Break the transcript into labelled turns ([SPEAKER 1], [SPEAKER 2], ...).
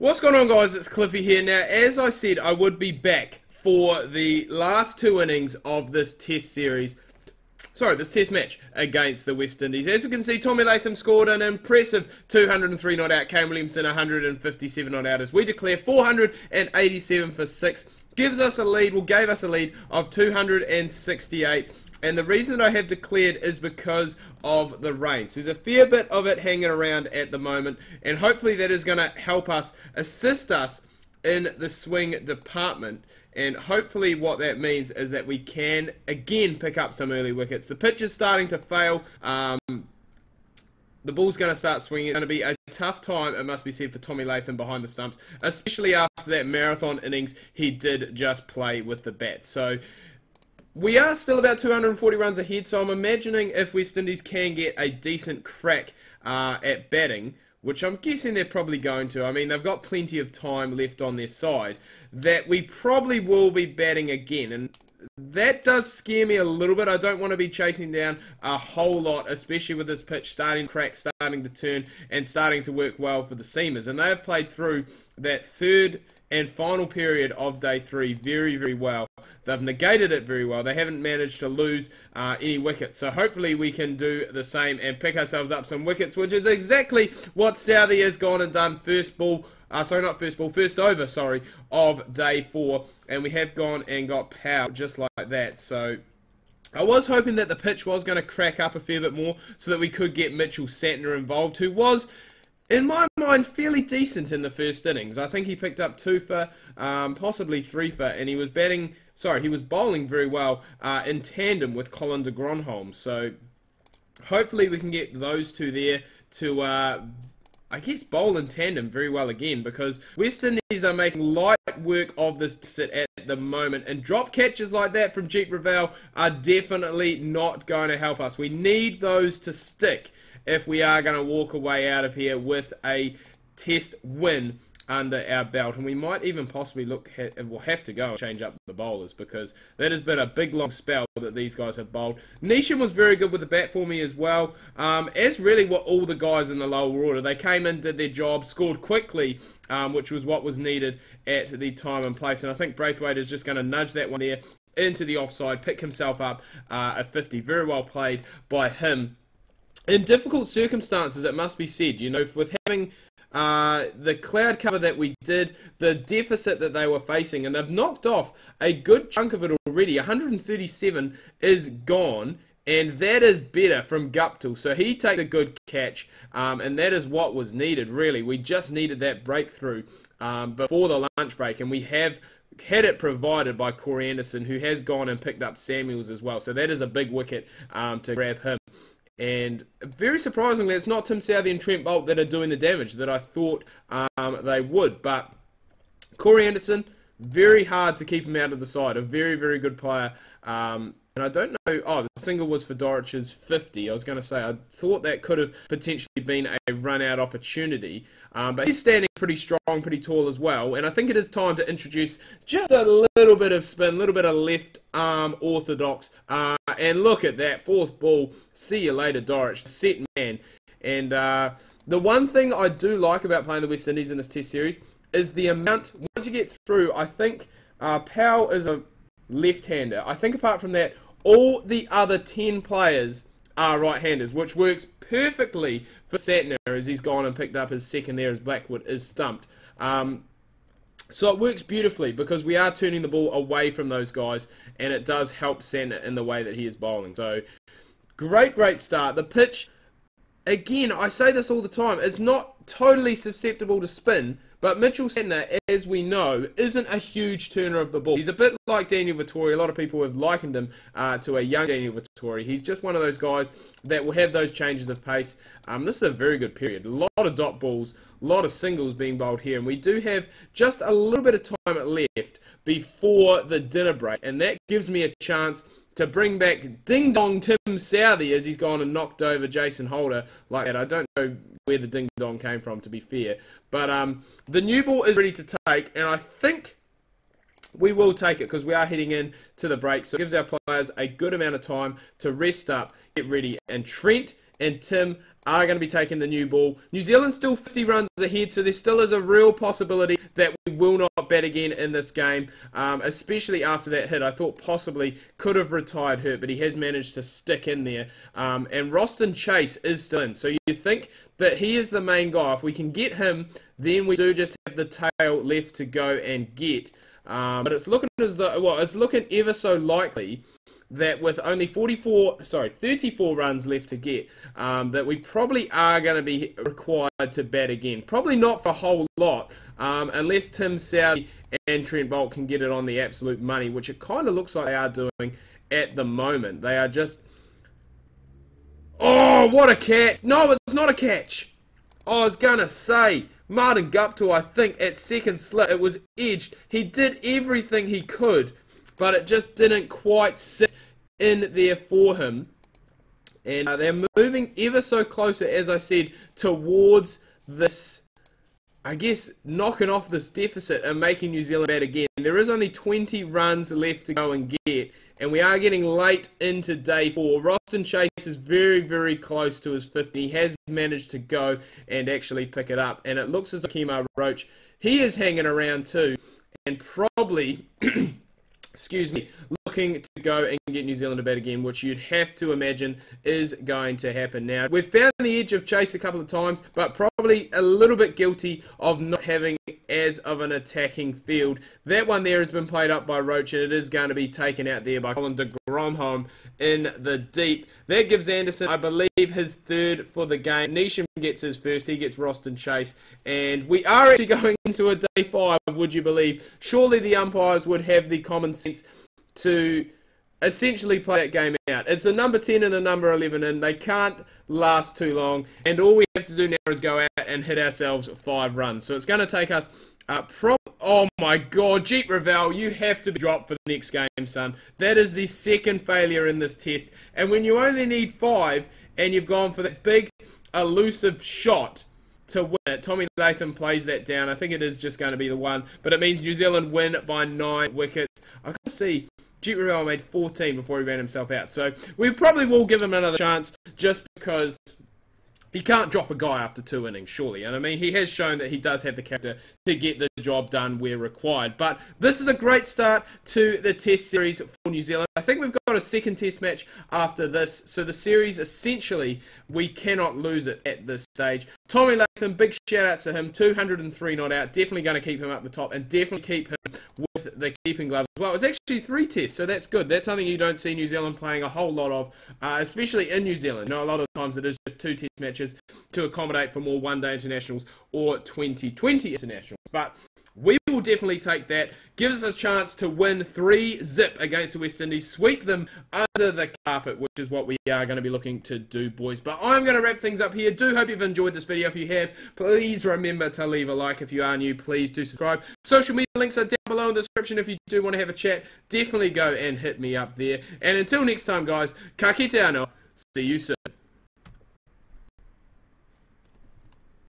[SPEAKER 1] What's going on, guys? It's Cliffy here. Now, as I said, I would be back for the last two innings of this test series. Sorry, this test match against the West Indies. As we can see, Tommy Latham scored an impressive 203 not out. Kane Willamson 157 not out as we declare 487 for 6. Gives us a lead, gave us a lead of 268. And the reason I have declared is because of the rain. So there's a fair bit of it hanging around at the moment. And hopefully that is going to help us, assist us in the swing department. And hopefully what that means is that we can, again, pick up some early wickets. The pitch is starting to fail. The ball's going to start swinging. It's going to be a tough time, it must be said, for Tommy Latham behind the stumps. Especially after that marathon innings he did just play with the bat. So we are still about 240 runs ahead, so I'm imagining if West Indies can get a decent crack at batting, which I'm guessing they're probably going to. I mean, they've got plenty of time left on their side, that we probably will be batting again. And that does scare me a little bit. I don't want to be chasing down a whole lot, especially with this pitch starting to crack, starting to turn, and starting to work well for the seamers. And they have played through that third and final period of day 3 very, very well. They've negated it very well. They haven't managed to lose any wickets. So hopefully we can do the same and pick ourselves up some wickets, which is exactly what Southee has gone and done first over, of day 4. And we have gone and got power just like that. So I was hoping that the pitch was going to crack up a fair bit more so that we could get Mitchell Santner involved, who was, in my mind, fairly decent in the first innings. I think he picked up 2 for, possibly 3 for, and he was bowling very well in tandem with Colin de Gronholm. So hopefully we can get those two there to, I guess, bowl in tandem very well again, because West Indies are making light work of this deficit at the moment, and drop catches like that from Jeet Raval are definitely not going to help us. We need those to stick if we are going to walk away out of here with a test win under our belt. And we might even possibly we'll have to go and change up the bowlers, because that has been a big long spell that these guys have bowled. Neesham was very good with the bat for me as well, as really what all the guys in the lower order. They came in, did their job, scored quickly, which was what was needed at the time and place. And I think Braithwaite is just going to nudge that one there into the offside, pick himself up a 50. Very well played by him. In difficult circumstances, it must be said, you know, with having the cloud cover that we did, the deficit that they were facing, and they've knocked off a good chunk of it already. 137 is gone, and that is better from Guptill. So he takes a good catch, and that is what was needed, really. We just needed that breakthrough before the lunch break, and we have had it provided by Corey Anderson, who has gone and picked up Samuels as well. So that is a big wicket to grab him. And very surprisingly, it's not Tim Southee and Trent Boult that are doing the damage that I thought they would. But Corey Anderson, very hard to keep him out of the side. A very, very good player. And I don't know, the single was for Doric's 50. I was going to say, I thought that could have potentially been a run-out opportunity. But he's standing pretty strong, pretty tall as well. And I think it is time to introduce just a little bit of spin, a little bit of left arm orthodox. And look at that, 4th ball. See you later, Doric. Set man. And the one thing I do like about playing the West Indies in this test series is the amount, once you get through, I think Powell is a left-hander. I think apart from that, all the other 10 players are right-handers, which works perfectly for Santner, as he's gone and picked up his second there as Blackwood is stumped. So it works beautifully, because we are turning the ball away from those guys, and it does help Santner in the way that he is bowling. So great, great start. The pitch, again, I say this all the time, it's not totally susceptible to spin, but Mitchell Santner, as we know, isn't a huge turner of the ball. He's a bit like Daniel Vettori. A lot of people have likened him to a young Daniel Vettori. He's just one of those guys that will have those changes of pace. This is a very good period. A lot of dot balls, a lot of singles being bowled here. And we do have just a little bit of time left before the dinner break. And that gives me a chance to bring back ding-dong Tim Southee, as he's gone and knocked over Jason Holder like that. I don't know where the ding-dong came from, to be fair. But the new ball is ready to take, and I think we will take it because we are heading in to the break. So it gives our players a good amount of time to rest up, get ready. And Trent and Tim are going to be taking the new ball. New Zealand's still 50 runs ahead, so there still is a real possibility that we will not bat again in this game, especially after that hit. I thought possibly could have retired Hurt, but he has managed to stick in there. And Roston Chase is still in, so you think that he is the main guy. If we can get him, then we do just have the tail left to go and get. But it's looking as though, well, it's looking ever so likely that with only 34 runs left to get, that we probably are going to be required to bat again. Probably not for a whole lot, unless Tim Southee and Trent Boult can get it on the absolute money, which it kind of looks like they are doing at the moment. They are just... Oh, what a catch! No, it's not a catch! I was going to say... Martin Guptill, I think, at second slip, it was edged. He did everything he could, but it just didn't quite sit in there for him. And they're moving ever so closer, as I said, towards this, I guess, knocking off this deficit and making New Zealand bat again. There is only 20 runs left to go and get, and we are getting late into day 4. Roston Chase is very, very close to his 50. He has managed to go and actually pick it up, and it looks as though Kemar Roach, he is hanging around too, and probably, excuse me, looking to go and get New Zealand to bat again, which you'd have to imagine is going to happen now. We've found the edge of Chase a couple of times, but probably a little bit guilty of not having as of an attacking field. That one there has been played up by Roach, and it is going to be taken out there by Colin de Gromholm in the deep. That gives Anderson, I believe, his third for the game. Neesham gets his first. He gets Roston Chase. And we are actually going into a day 5, would you believe? Surely the umpires would have the common sense to essentially play that game out. It's the number 10 and the number 11, and they can't last too long. And all we have to do now is go out and hit ourselves 5 runs. So it's going to take us... oh my God, Jeet Ravel, you have to be dropped for the next game, son. That is the second failure in this test. And when you only need 5 and you've gone for that big elusive shot to win it, Tommy Latham plays that down. I think it is just going to be the one, but it means New Zealand win by 9 wickets. I can see Jeet Ravel made 14 before he ran himself out. So we probably will give him another chance just because... he can't drop a guy after 2 innings, surely. And I mean, he has shown that he does have the character to get the job done where required. But this is a great start to the test series for New Zealand. I think we've got a second test match after this. So the series, essentially, we cannot lose it at this stage. Tommy Latham, big shout out to him. 203 not out. Definitely going to keep him up the top and definitely keep him with the keeping glove as well. It's actually 3 tests, so that's good. That's something you don't see New Zealand playing a whole lot of, especially in New Zealand. You know, a lot of times it is just 2 test matches to accommodate for more one-day internationals or 2020 internationals. But we will definitely take that. Gives us a chance to win 3-0 against the West Indies. Sweep them under the carpet, which is what we are going to be looking to do, boys. But I'm going to wrap things up here. Do hope you've enjoyed this video. If you have, please remember to leave a like. If you are new, please do subscribe. Social media links are down below in the description. If you do want to have a chat, definitely go and hit me up there. And until next time, guys, ka kite anō. See you soon.